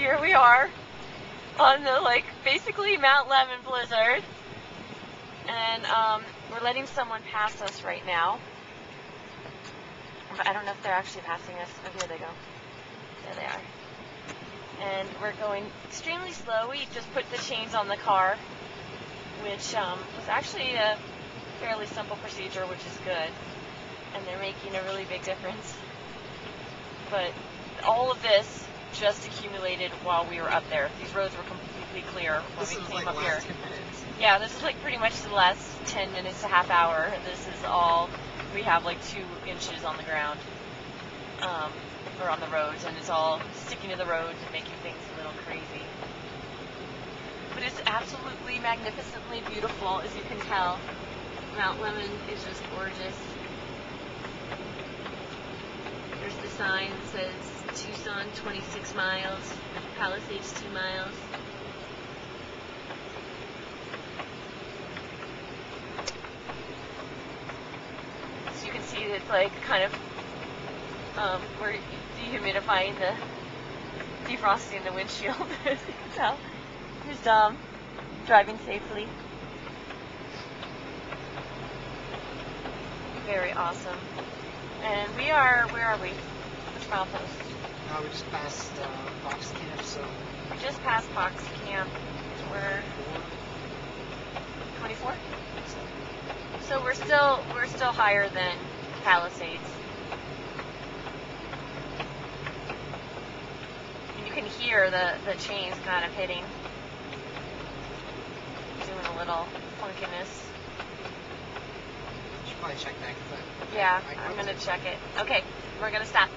here we are on the, like, basically Mt Lemmon blizzard. And we're letting someone pass us right now. But I don't know if they're actually passing us. Oh, here they go. There they are. And we're going extremely slow. We just put the chains on the car, which was actually a fairly simple procedure, which is good. And they're making a really big difference. But all of this just accumulated while we were up there. These roads were completely clear when we came up here. Yeah, this is like pretty much the last 10 minutes to half hour. This is all, we have like 2 inches on the ground, or on the roads, and it's all sticking to the roads and making things a little crazy. But it's absolutely magnificently beautiful, as you can tell. Mt Lemmon is just gorgeous. There's the sign that says Tucson 26 miles, Palisades 2 miles. So you can see it's like kind of, we're dehumidifying defrosting the windshield, as you can tell. Here's driving safely. Very awesome. And we are, where are we? Which milepost? We just passed Fox Camp, so... We just passed Fox Camp. We're 24? So we're still higher than Palisades. And you can hear the chains kind of hitting. Doing a little funkiness. Should probably check that. Yeah, I'm going to check it. Okay, we're going to stop.